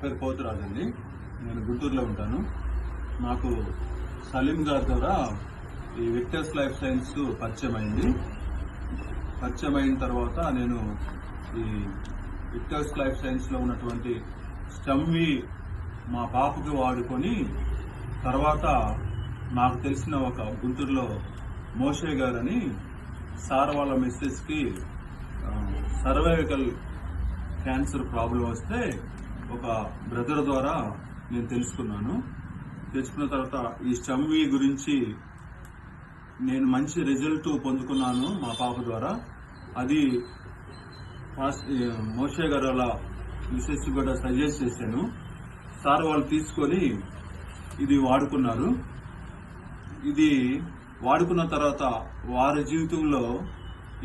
పేరు పోతురాజు అండి. నేను గుంటూరులో ఉంటాను. నాకు సలీం గారి ద్వారా ఈ విక్టర్స్ లైఫ్ సైన్స్ పరిచయం అయిన తర్వాత నేను ఈ విక్టర్స్ లైఫ్ సైన్స్ లో ఉన్నటువంటి స్టమ్వి మా పాపకి వాడుకొని తర్వాత నాకు తెలిసిన ఒక గుంటూరులో మోషే గారని సార్ వాళ్ళ మిస్సెస్ కి సర్వైకల్ క్యాన్సర్ ప్రాబ్లం వస్తే ఒక బ్రదర్ ద్వారా నేను తెలుసుకున్న తర్వాత ఈ స్టమ్వి గురించి నేను మంచి రిజల్ట్ పొందుకున్నాను మా పాప ద్వారా. అది మోషే గారు వాళ్ళ మిస్సెస్ కూడా సజెస్ట్ చేశాను. సార్ వాళ్ళు తీసుకొని ఇది వాడుకున్నారు. ఇది వాడుకున్న తర్వాత వారి జీవితంలో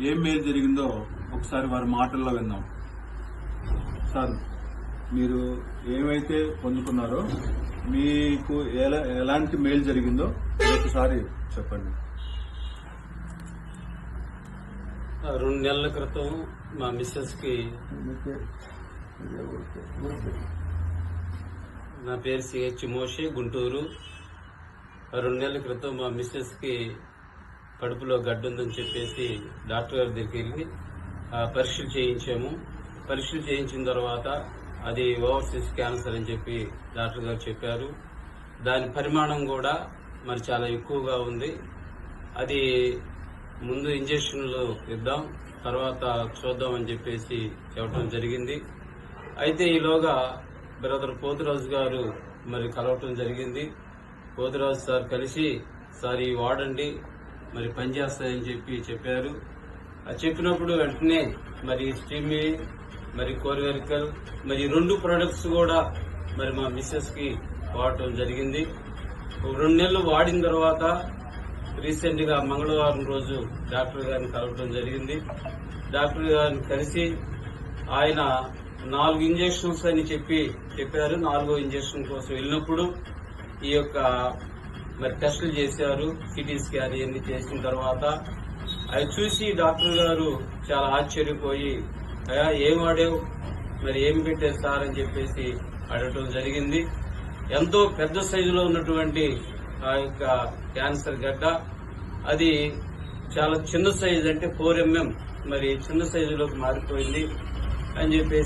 ఏం మేలు జరిగిందో ఒకసారి వారి మాటల్లో విందాం. సార్, మీరు ఏమైతే పొందుకున్నారో మీకు ఎలాంటి మేలు జరిగిందో ఒకసారి చెప్పండి. 2 నెలల క్రితం మా మిస్సెస్ కి, నా పేరు సిహెచ్ మోషే, గుంటూరు. 2 నెలల క్రితం మా మిస్సెస్ కి కడుపులో గడ్డ ఉందని చెప్పేసి డాక్టర్ గారి దగ్గరికి వెళ్ళి పరీక్షలు చేయించాము. పరీక్షలు చేయించిన తర్వాత అది ఓవర్సీస్ క్యాన్సర్ అని చెప్పి డాక్టర్ గారు చెప్పారు. దాని పరిమాణం కూడా మరి చాలా ఎక్కువగా ఉంది. అది ముందు ఇంజక్షన్లు ఇద్దాం, తర్వాత చూద్దామని చెప్పేసి చెప్పడం జరిగింది. అయితే ఈలోగా బ్రదర్ పోతురాజు గారు మరి కలవటం జరిగింది. పోతురాజు సార్ కలిసి, సార్ ఈ వాడండి మరి పనిచేస్తాయని చెప్పారు. చెప్పినప్పుడు వెంటనే మరి స్టీమీ మరి కోరివెరికల్ మరి 2 ప్రొడక్ట్స్ కూడా మరి మా మిస్సెస్ కి వాడటం జరిగింది. 2 నెలలు వాడిన తర్వాత రీసెంట్ గా మంగళవారం రోజు డాక్టర్ గారిని కలవటం జరిగింది. డాక్టర్ గారిని కలిసి ఆయన 4 ఇంజక్షన్స్ అని చెప్పారు. 4వ ఇంజక్షన్ కోసం వెళ్ళినప్పుడు ఈ యొక్క మరి టెస్టులు చేశారు. సిటీ స్కాన్ ఇవన్నీ చేసిన తర్వాత అవి చూసి డాక్టర్ గారు చాలా ఆశ్చర్యపోయి, అయ్యా ఏం వాడావు, మరి ఏం పెట్టారు సార్ అని చెప్పేసి అడగటం జరిగింది. ఎంతో పెద్ద సైజులో ఉన్నటువంటి ఆ యొక్క క్యాన్సర్ గడ్డ, అది చాలా చిన్న సైజు, అంటే 4 mm మరి చిన్న సైజులోకి మారిపోయింది అని చెప్పేసి